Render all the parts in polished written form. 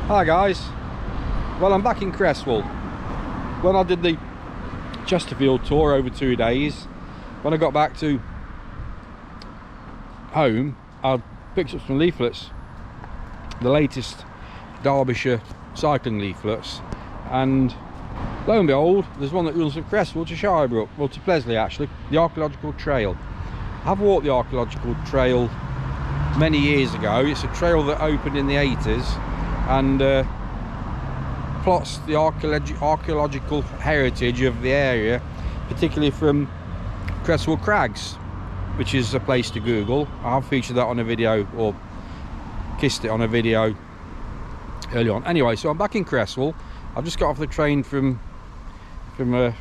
Hi guys, well I'm back in Creswell. When I did the Chesterfield tour over 2 days, when I got back to home I picked up some leaflets, the latest Derbyshire cycling leaflets, and lo and behold there's one that runs from Creswell to Shybrook, well to Plesley actually, the Archaeological Trail. I've walked the Archaeological Trail many years ago. It's a trail that opened in the 80s and plots the archaeological heritage of the area, particularly from Creswell Crags, which is a place to Google. I've featured that on a video, or kissed it on a video early on. Anyway, so I'm back in Creswell. I've just got off the train from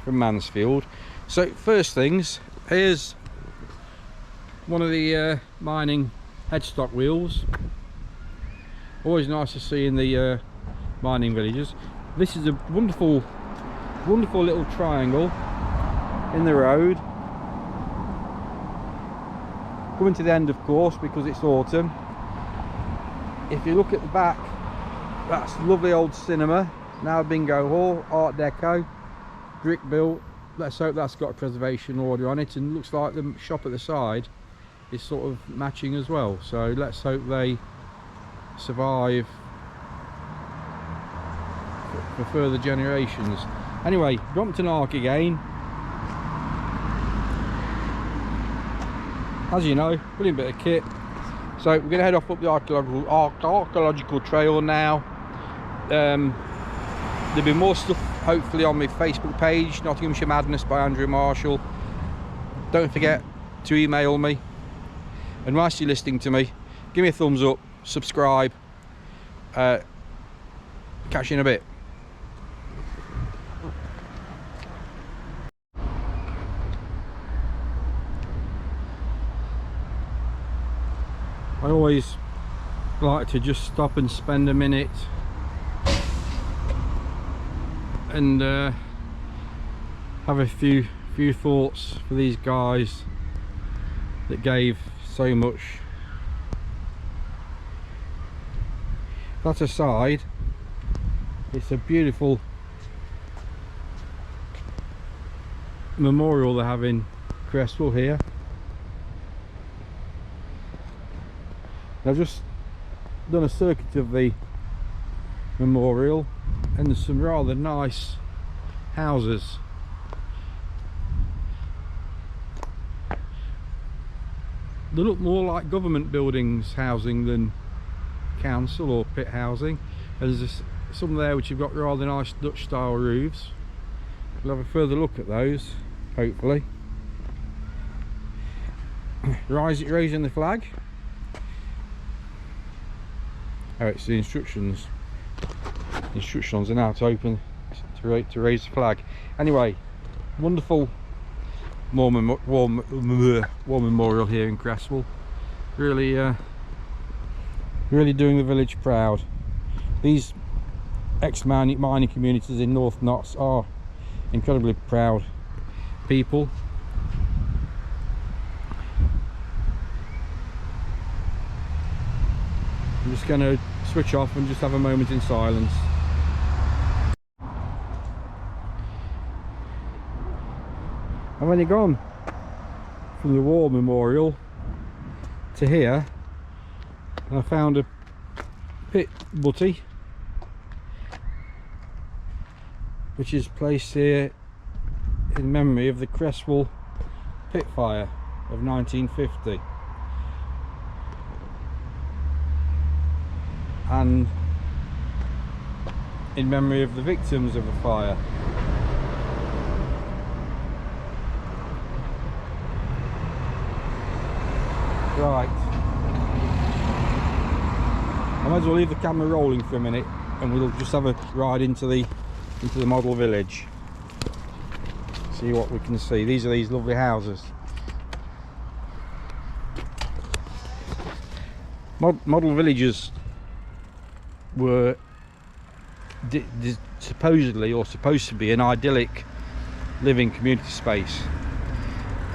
Mansfield. So first things, here's one of the mining headstock wheels. Always nice to see in the mining villages. This is a wonderful little triangle in the road, coming to the end of course because it's autumn. If you look at the back, that's lovely old cinema, now bingo hall, art deco, brick built. Let's hope that's got a preservation order on it, and looks like the shop at the side is sort of matching as well, so let's hope they survive for further generations. Anyway, Brompton Arc again. As you know, brilliant bit of kit. So we're going to head off up the archaeological trail now. There'll be more stuff hopefully on my Facebook page, Nottinghamshire Madness by Andrew Marshall. Don't forget to email me, and whilst you're listening to me, give me a thumbs up, subscribe. Catch you in a bit. I always like to just stop and spend a minute and have a few thoughts for these guys that gave so much. That aside, it's a beautiful memorial they have in Creswell here. I've just done a circuit of the memorial, and there's some rather nice houses. They look more like government buildings housing than council or pit housing. And there's some there which have got rather nice Dutch style roofs. We'll have a further look at those hopefully. Raising the flag. Oh, it's the instructions. The instructions are now to open to raise the flag. Anyway, wonderful war memorial here in Creswell. Really really doing the village proud. These ex-mining communities in North Notts are incredibly proud people. I'm just going to switch off and just have a moment in silence. I've only gone from the war memorial to here, and I found a pit butty which is placed here in memory of the Creswell pit fire of 1950. And in memory of the victims of the fire. Right, I might as well leave the camera rolling for a minute and we'll just have a ride into the model village, see what we can see. These are these lovely houses. Model villages were supposedly, or supposed to be, an idyllic living community space,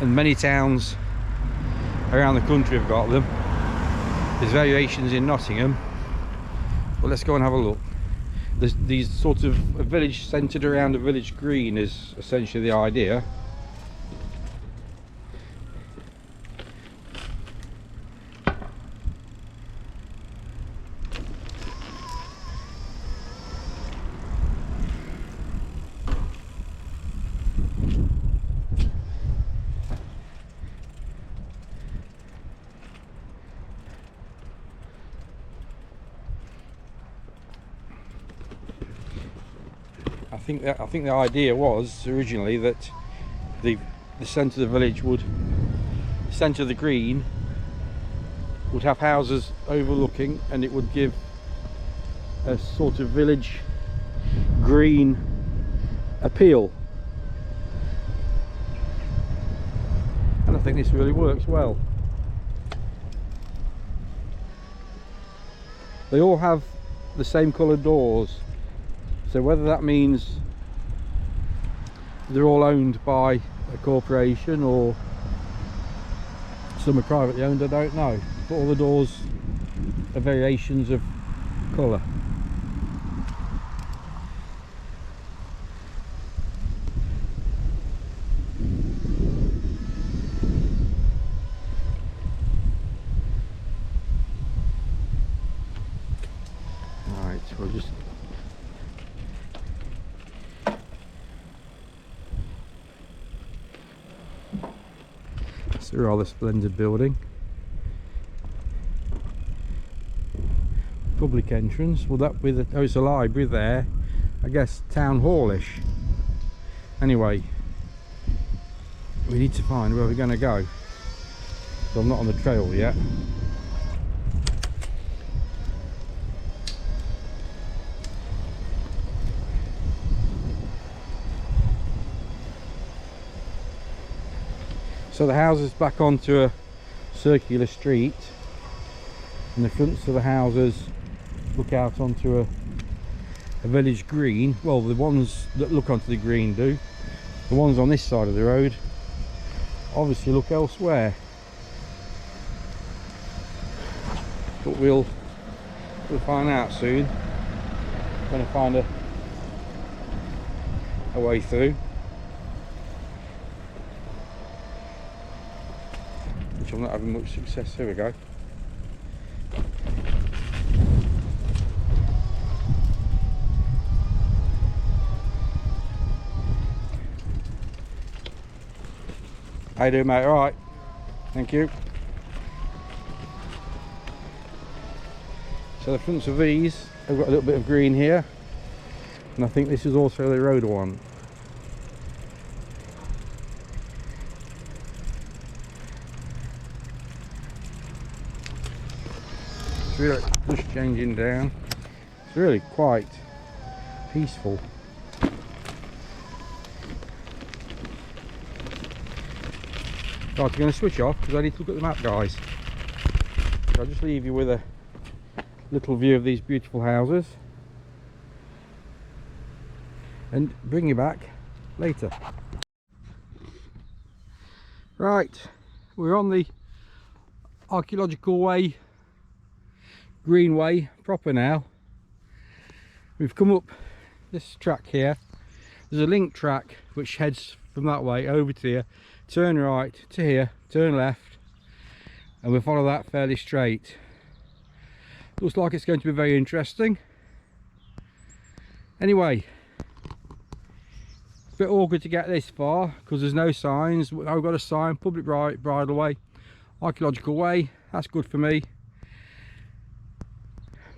and many towns around the country have got them. There's variations in Nottingham, but let's go and have a look. these sort of a village centred around a village green is essentially the idea. I think the idea was originally that the centre of the village would, centre of the green would have houses overlooking, and it would give a sort of village green appeal. And I think this really works well. They all have the same coloured doors. So whether that means they're all owned by a corporation or some are privately owned, I don't know. But all the doors are variations of colour. Right, we'll just a rather splendid building. Public entrance. Well, that with oh, it's a library there. I guess town hallish. Anyway, we need to find where we're going to go. So I'm not on the trail yet. So the house is back onto a circular street, and the fronts of the houses look out onto a village green. Well, the ones that look onto the green do. The ones on this side of the road obviously look elsewhere. But we'll find out soon. I'm going to find a way through. I'm not having much success. Here we go. How you doing, mate? All right. Thank you. So the fronts of these have got a little bit of green here, and I think this is also the road one. Really just changing down. It's really quite peaceful. Right, I'm going to switch off because I need to look at the map, guys. So I'll just leave you with a little view of these beautiful houses and bring you back later. Right, we're on the Archaeological Way Greenway proper now. We've come up this track here. There's a link track which heads from that way over to here, turn right to here, turn left, and we'll follow that fairly straight. Looks like it's going to be very interesting. Anyway, a bit awkward to get this far because there's no signs. I've got a sign, public bridle way, Archaeological Way. That's good for me.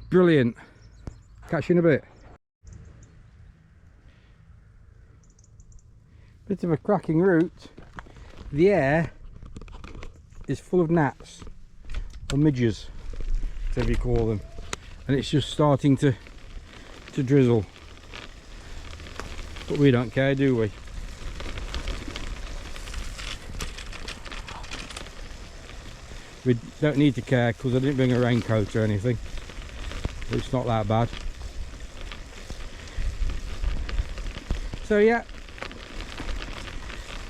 Brilliant. Catch you in a bit. Bit of a cracking route. The air is full of gnats or midges, whatever you call them, and it's just starting to drizzle. But we don't care, do we? We don't need to care because I didn't bring a raincoat or anything. It's not that bad. So yeah,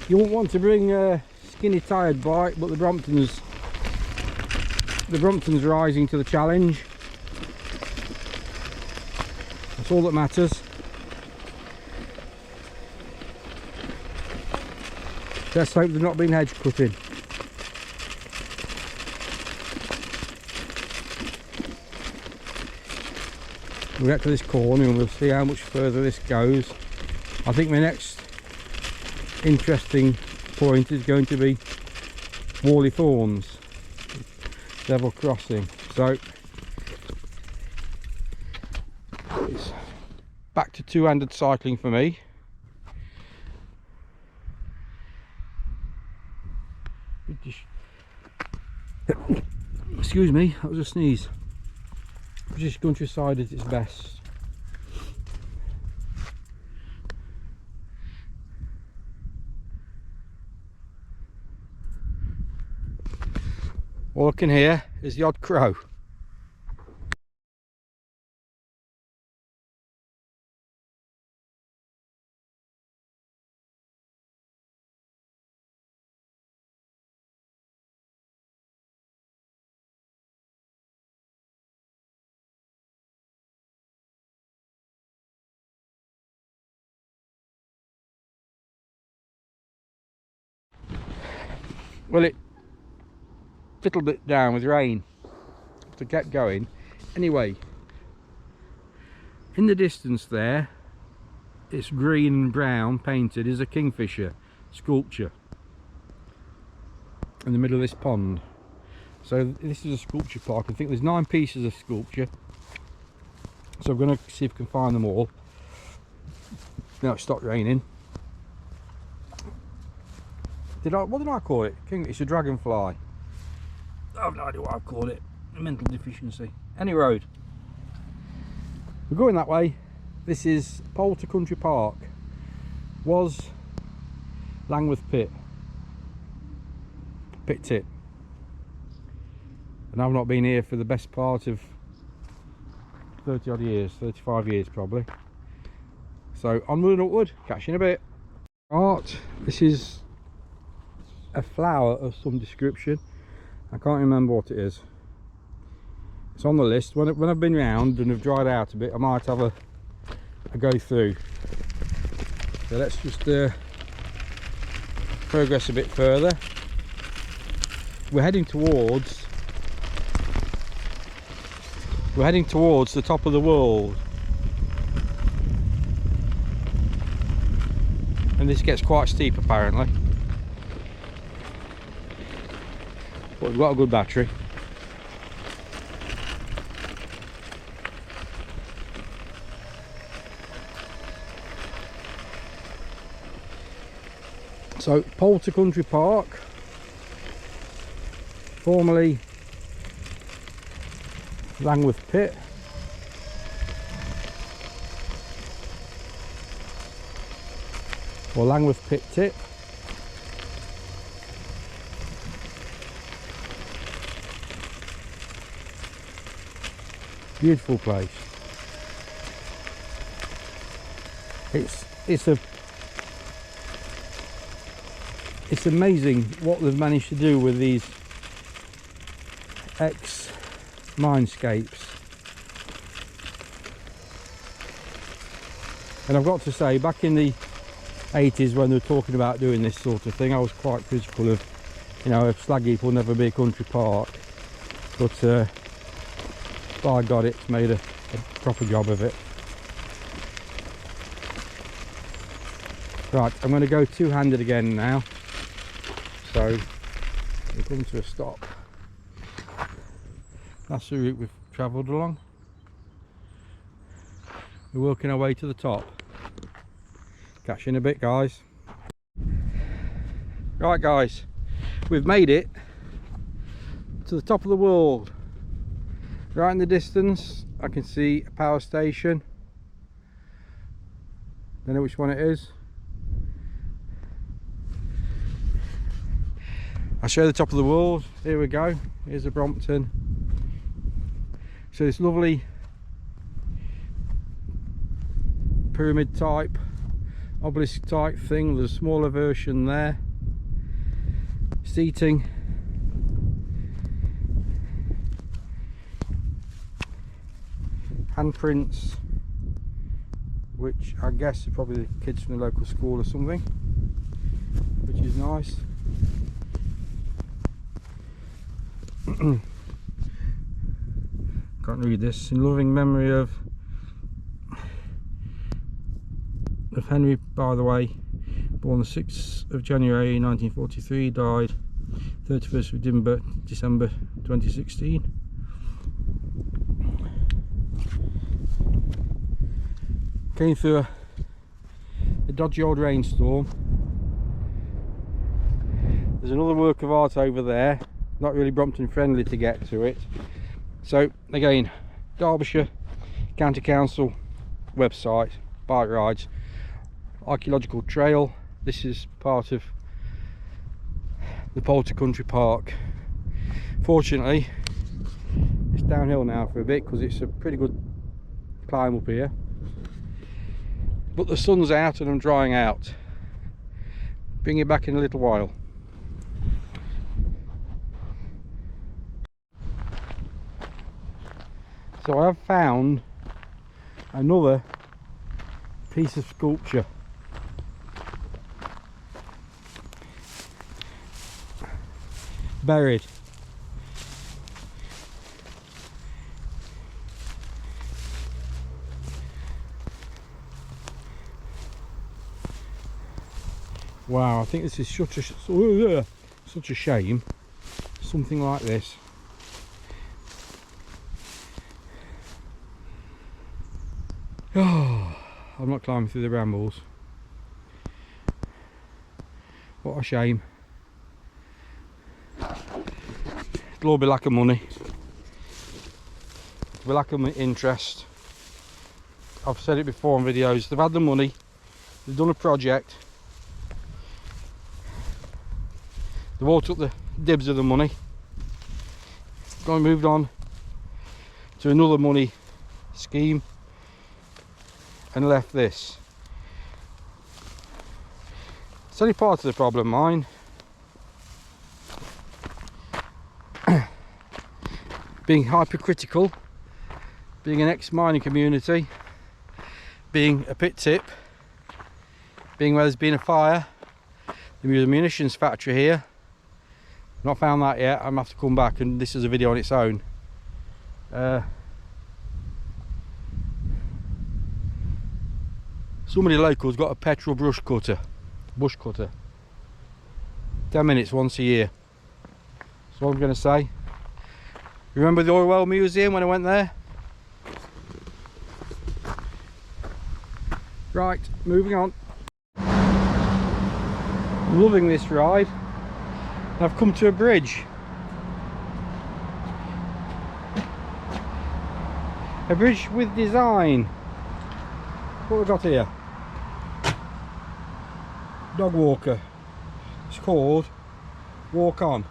you won't want to bring a skinny tired bike, but the Brompton's rising to the challenge. That's all that matters. Let's hope they've not been hedge cutting. We'll get to this corner and we'll see how much further this goes. I think my next interesting point is going to be Whalley Thorns, level crossing. So it's back to two-handed cycling for me. Excuse me, that was a sneeze. British countryside at its best. All I can hear is the odd crow. Well, it fiddled it down with rain to get going. Anyway, in the distance there, it's green and brown painted, is a kingfisher sculpture in the middle of this pond. So this is a sculpture park. I think there's 9 pieces of sculpture, so I'm going to see if I can find them all. Now it stopped raining. What did I call it? It's a dragonfly. I have no idea what I've called it. Mental deficiency. Any road. We're going that way. This is Poulter Country Park. Was Langworth Pit. Pit tip. And I've not been here for the best part of 30 odd years, 35 years probably. So onward and upward. Catch you in a bit. Right, this is a flower of some description. I can't remember what it is. It's on the list. When I've been round and have dried out a bit, I might have a go through. So let's just progress a bit further. We're heading towards the top of the world, and this gets quite steep apparently. But we've got a good battery. So Poulter Country Park, formerly Langworth Pit. Or Langworth Pit Tip. Beautiful place. It's amazing what they've managed to do with these ex-minescapes. And I've got to say, back in the 80s when they were talking about doing this sort of thing, I was quite critical of, you know, a slag heap will never be a country park. But by God, it's made a proper job of it. Right, I'm going to go two-handed again now. So we'll come to a stop. That's the route we've travelled along. We're working our way to the top. Catch you in a bit, guys. Right, guys, we've made it to the top of the world. Right in the distance I can see a power station. Don't know which one it is. I'll show you the top of the world. Here we go. Here's the Brompton. So this lovely pyramid type, obelisk type thing. There's a smaller version there. Seating. Handprints which I guess are probably the kids from the local school or something, which is nice. Can't read this. In loving memory of Henry, by the way, born the 6th of January 1943, died 31st of December 2016. Came through a dodgy old rainstorm. There's another work of art over there, not really Brompton friendly to get to it. So again, Derbyshire County Council website, bike rides, archaeological trail. This is part of the Poulter Country Park. Fortunately, it's downhill now for a bit because it's a pretty good climb up here. But the sun's out and I'm drying out. Bring it back in a little while. So I have found another piece of sculpture. Buried. Wow, I think this is such a shame. Something like this. Oh, I'm not climbing through the brambles. What a shame. It'll all be lack of money. It'll be lack of interest. I've said it before on videos. They've had the money. They've done a project. They've all took the dibs of the money. Gone moved on to another money scheme and left this. It's only part of the problem, mine. Being hypercritical, being an ex-mining community, being a pit tip, being where there's been a fire, there's a munitions factory here. Not found that yet. I'm gonna have to come back, and this is a video on its own. Somebody local's got a petrol bush cutter. 10 minutes once a year. That's what I'm going to say. Remember the Oil Well Museum when I went there? Right, moving on. I'm loving this ride. I've come to a bridge. A bridge with design. What have we got here? Dog walker. It's called Walk On.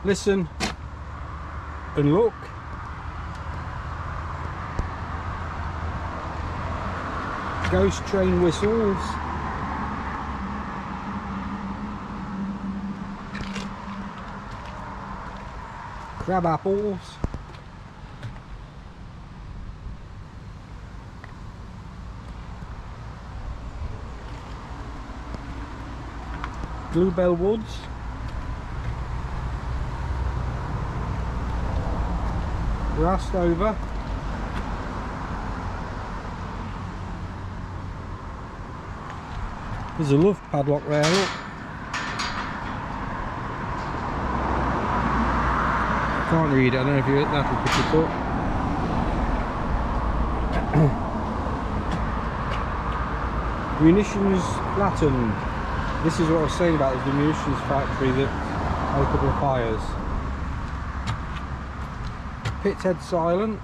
Listen and look. Ghost train whistles. Crab apples. Bluebell Woods. Grassed over. There's a love padlock there, look. Can't read it, I don't know if that'll pick it up. Munitions flattened. This is what I was saying about the munitions factory that had a couple of fires. Pithead silent.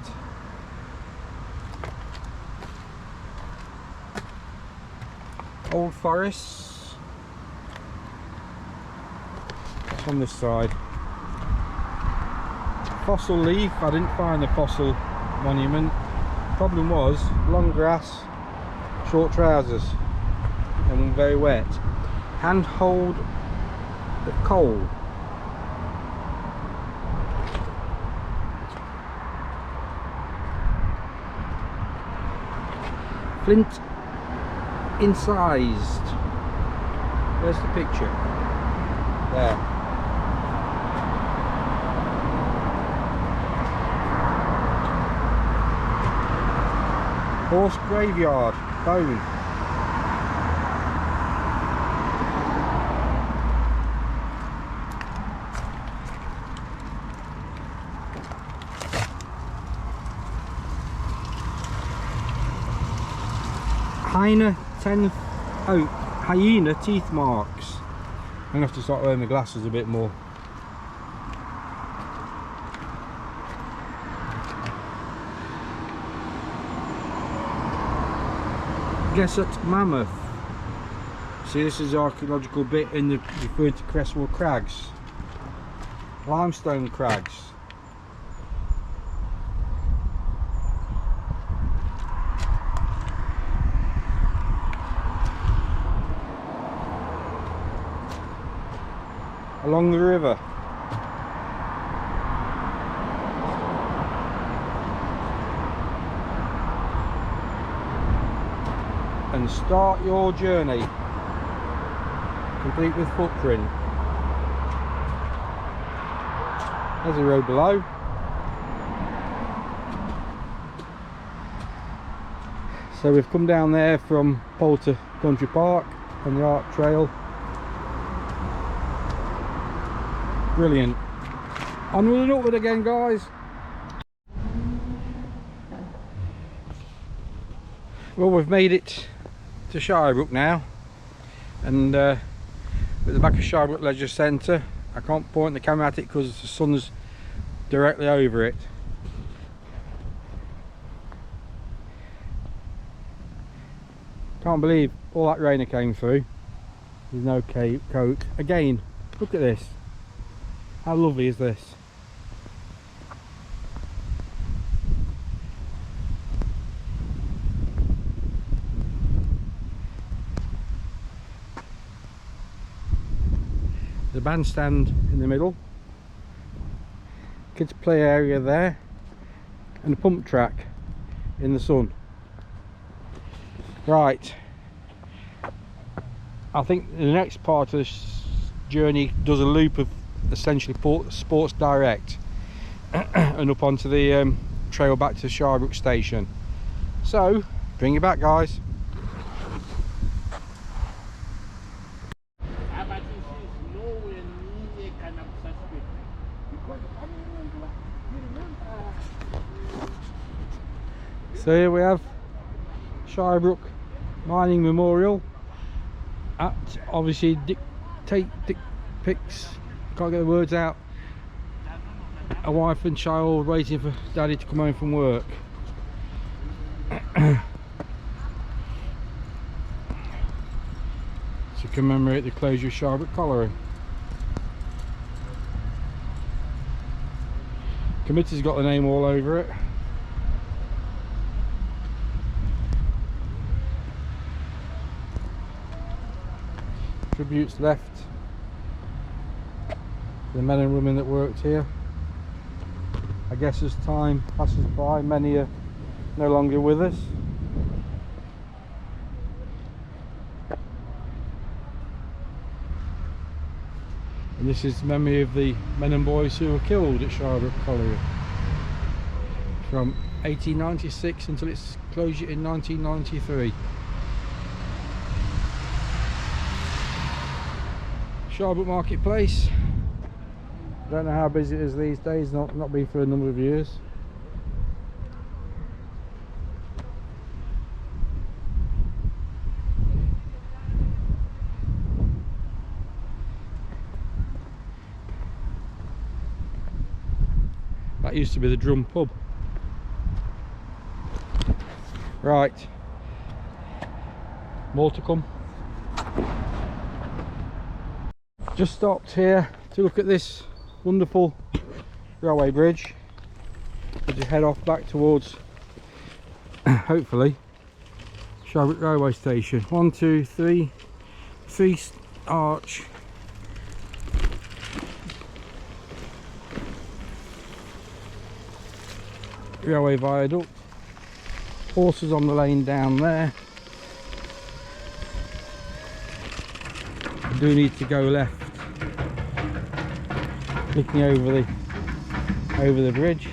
Old forests. It's on this side. Fossil leaf. I didn't find the fossil monument. Problem was long grass, short trousers, and very wet. Handhold of coal. flint incised. Where's the picture? There. Horse graveyard, bone. Hyena teeth marks. I'm gonna have to start wearing my glasses a bit more. Guess at Mammoth. See, this is the archaeological bit in the referred to Creswell crags, limestone crags. Along the river. And start your journey, complete with footprint. There's a road below. So we've come down there from Poulter Country Park on the Arc Trail. Brilliant. Onward and upward again, guys. Well, we've made it to Shybrook now, and at the back of Shybrook Leisure Centre. I can't point the camera at it because the sun's directly over it. Can't believe all that rain that came through. There's no coat. Again, look at this. How lovely is this? The bandstand in the middle, kids play area there, and a pump track in the sun. Right, I think the next part of this journey does a loop of essentially Sports Direct and up onto the trail back to Shybrook station. So bring it back, guys. So here we have Shybrook Mining Memorial at, obviously, depicts, can't get the words out, a wife and child waiting for daddy to come home from work. To commemorate the closure of Shybrook Colliery. Committee's got the name all over it. Tributes left to the men and women that worked here. I guess as time passes by, many are no longer with us. And this is memory of the men and boys who were killed at Shybrook Colliery from 1896 until its closure in 1993. Shybrook Marketplace. Don't know how busy it is these days, not been for a number of years. That used to be the Drum pub. Right, more to come. Just stopped here to look at this wonderful railway bridge. We'll just head off back towards, hopefully, Shybrook railway station. 1, 2, 3 arch. Railway viaduct. Horses on the lane down there. I do need to go left, looking over the bridge.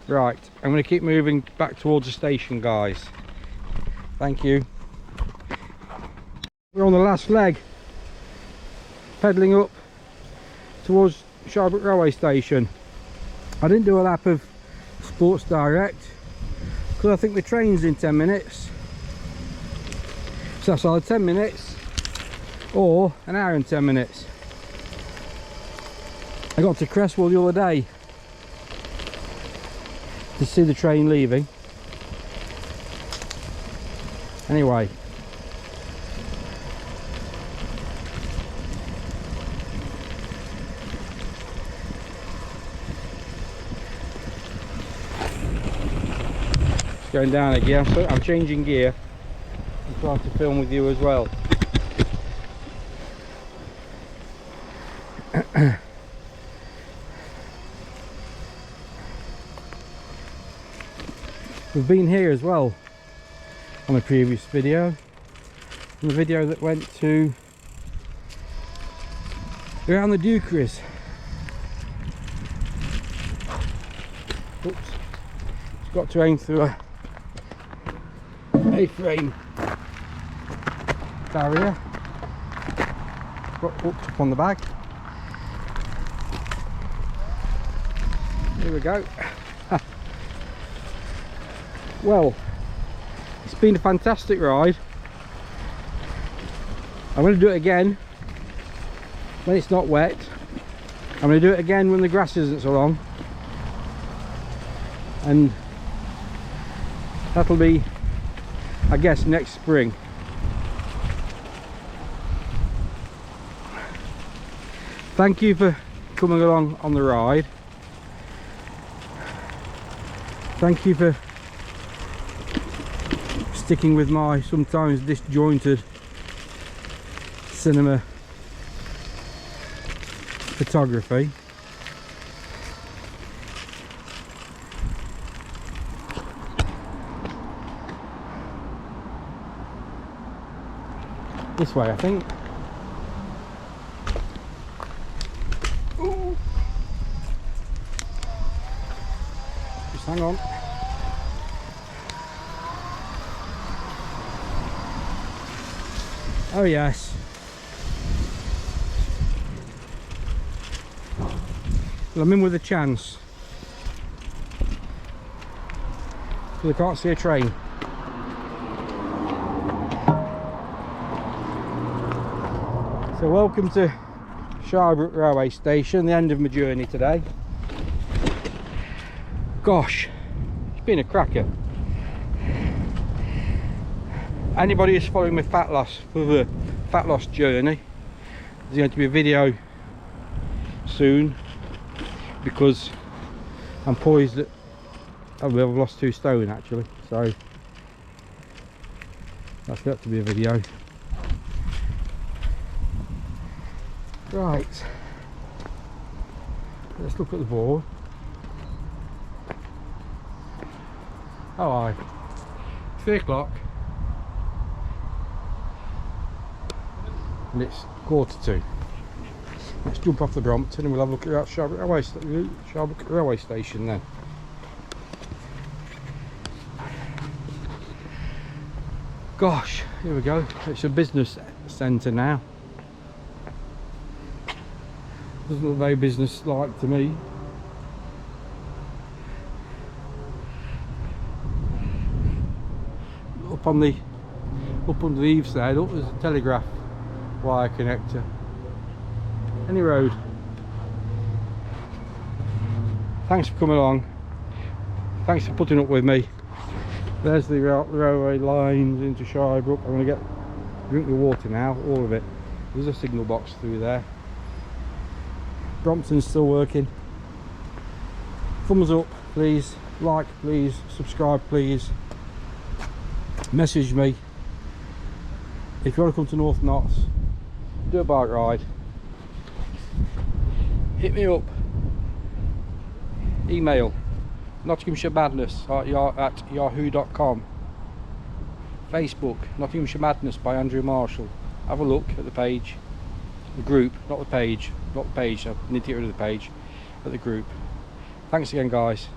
Right, I'm going to keep moving back towards the station, guys. Thank you. We're on the last leg, pedalling up towards Shybrook railway station. I didn't do a lap of Sports Direct because I think the train's in 10 minutes. So that's either 10 minutes or an hour and 10 minutes. I got to Creswell the other day to see the train leaving. Anyway, it's going down again. So I'm changing gear and trying to film with you as well. We've been here as well on a previous video, on the video that went to around the Dukeries. Oops, it's got to aim through a A-frame barrier. Got hooked up on the bag. Here we go. Well, it's been a fantastic ride. I'm going to do it again when it's not wet. I'm going to do it again when the grass isn't so long, and that'll be, I guess, next spring. Thank you for coming along on the ride. Thank you for sticking with my sometimes disjointed cinema photography. This way, I think. Ooh. Just hang on. Oh yes. Well, I'm in with a chance. Because I can't see a train. So welcome to Shybrook railway station, the end of my journey today. Gosh, it's been a cracker. Anybody who's following my fat loss for the fat loss journey, there's going to be a video soon, because I'm poised at, I've lost 2 stone actually, so that's got to be a video. Right, let's look at the board. Oh aye, 3 o'clock. And it's 1:45. Let's jump off the Brompton and we'll have a look at that Shybrook railway station then. Gosh, here we go. It's a business centre now. Doesn't look very business-like to me. Up under the eaves there, look, there's a telegraph wire connector. Any road. Thanks for coming along. Thanks for putting up with me. There's the railway lines into Shybrook. I'm going to drink the water now, all of it. There's a signal box through there. Brompton's still working. Thumbs up please, like please, subscribe please. Message me if you want to come to North Notts, do a bike ride, hit me up, email Nottinghamshire Madness at yahoo.com. Facebook, Nottinghamshire Madness by Andrew Marshall. Have a look at the page, the group, not the page, I need to get rid of the page, at the group. Thanks again, guys.